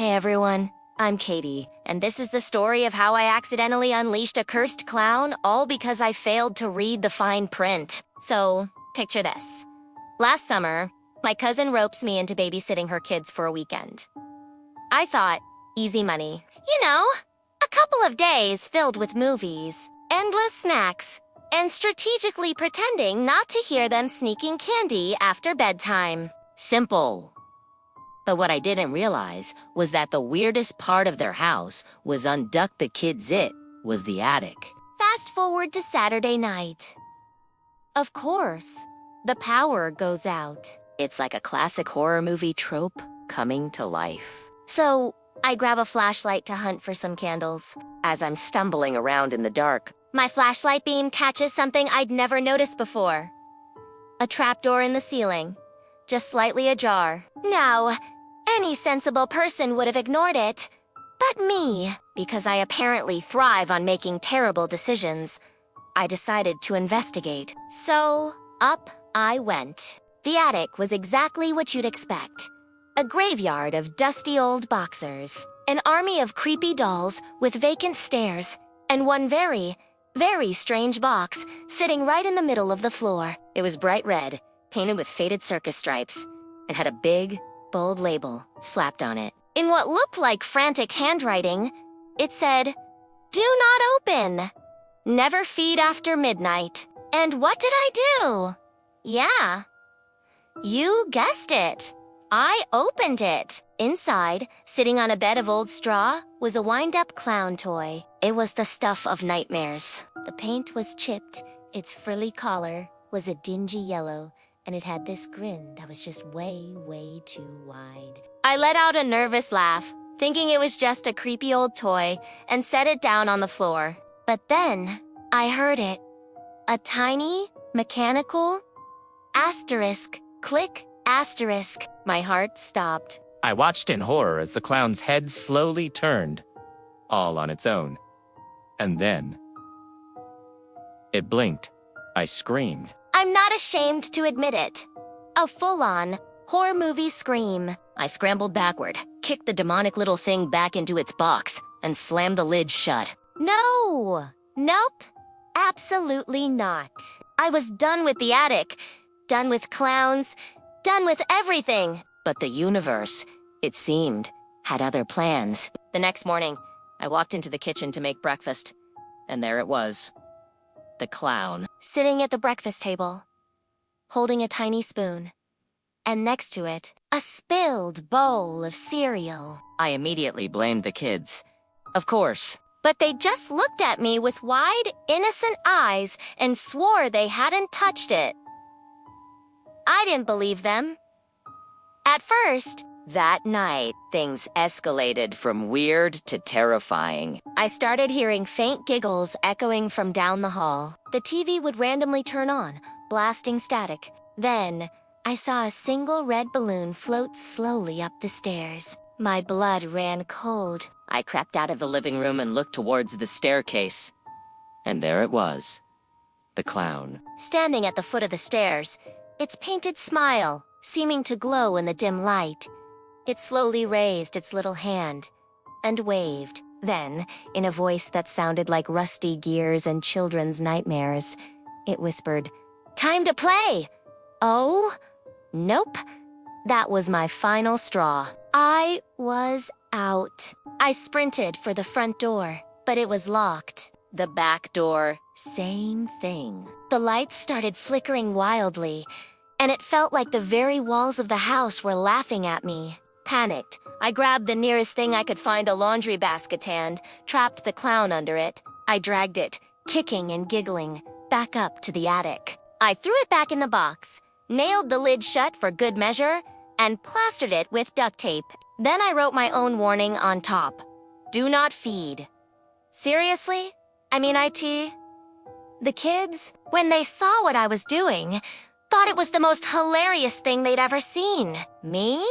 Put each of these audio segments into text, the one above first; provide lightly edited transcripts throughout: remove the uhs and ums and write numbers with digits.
Hey everyone, I'm Katie, and this is the story of how I accidentally unleashed a cursed clown, all because I failed to read the fine print. So, picture this. Last summer, my cousin ropes me into babysitting her kids for a weekend. I thought, easy money. You know, a couple of days filled with movies, endless snacks, and strategically pretending not to hear them sneaking candy after bedtime. Simple. But what I didn't realize was that the weirdest part of their house was unduck the kids was the attic. Fast forward to Saturday night. Of course, the power goes out. It's like a classic horror movie trope coming to life. So, I grab a flashlight to hunt for some candles. As I'm stumbling around in the dark, my flashlight beam catches something I'd never noticed before. A trapdoor in the ceiling, just slightly ajar. Now, any sensible person would have ignored it. But me, because I apparently thrive on making terrible decisions, I decided to investigate. So, up I went. The attic was exactly what you'd expect. A graveyard of dusty old boxers, an army of creepy dolls with vacant stares, and one very, very strange box sitting right in the middle of the floor. It was bright red, painted with faded circus stripes, and had a big, bold label slapped on it. In what looked like frantic handwriting, it said, "Do not open. Never feed after midnight." And what did I do? Yeah, you guessed it. I opened it. Inside, sitting on a bed of old straw, was a wind-up clown toy. It was the stuff of nightmares. The paint was chipped, its frilly collar was a dingy yellow, and it had this grin that was just way, way too wide. I let out a nervous laugh, thinking it was just a creepy old toy, and set it down on the floor. But then, I heard it. A tiny, mechanical, asterisk, click, asterisk. My heart stopped. I watched in horror as the clown's head slowly turned, all on its own. And then, it blinked. I screamed. I'm not ashamed to admit it. A full-on, horror movie scream. I scrambled backward, kicked the demonic little thing back into its box, and slammed the lid shut. No! Nope. Absolutely not. I was done with the attic, done with clowns, done with everything. But the universe, it seemed, had other plans. The next morning, I walked into the kitchen to make breakfast, and there it was. The clown, sitting at the breakfast table, holding a tiny spoon, and next to it, a spilled bowl of cereal. I immediately blamed the kids. Of course. But they just looked at me with wide, innocent eyes and swore they hadn't touched it. I didn't believe them. At first, that night, things escalated from weird to terrifying. I started hearing faint giggles echoing from down the hall. The TV would randomly turn on, blasting static. Then, I saw a single red balloon float slowly up the stairs. My blood ran cold. I crept out of the living room and looked towards the staircase. And there it was, the clown. Standing at the foot of the stairs, its painted smile seeming to glow in the dim light. It slowly raised its little hand and waved. Then, in a voice that sounded like rusty gears and children's nightmares, it whispered, "Time to play!" Oh, nope. That was my final straw. I was out. I sprinted for the front door, but it was locked. The back door, same thing. The lights started flickering wildly, and it felt like the very walls of the house were laughing at me. Panicked, I grabbed the nearest thing I could find a laundry basket and trapped the clown under it. I dragged it, kicking and giggling, back up to the attic. I threw it back in the box, nailed the lid shut for good measure, and plastered it with duct tape. Then I wrote my own warning on top. Do not feed. Seriously? I mean, IT? The kids, when they saw what I was doing, thought it was the most hilarious thing they'd ever seen. Me?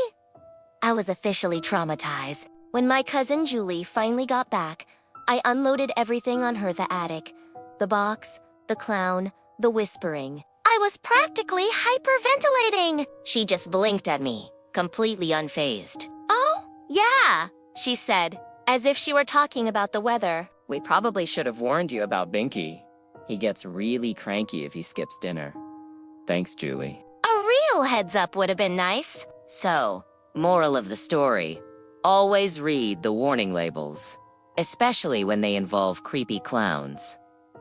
I was officially traumatized. When my cousin Julie finally got back, I unloaded everything on her the attic. The box, the clown, the whispering. I was practically hyperventilating. She just blinked at me, completely unfazed. Oh, yeah, she said, as if she were talking about the weather. We probably should have warned you about Binky. He gets really cranky if he skips dinner. Thanks, Julie. A real heads up would have been nice. So, moral of the story, always read the warning labels, especially when they involve creepy clowns.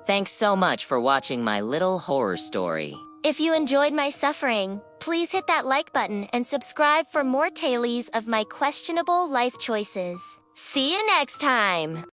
Thanks so much for watching my little horror story. If you enjoyed my suffering, please hit that like button and subscribe for more tales of my questionable life choices. See you next time!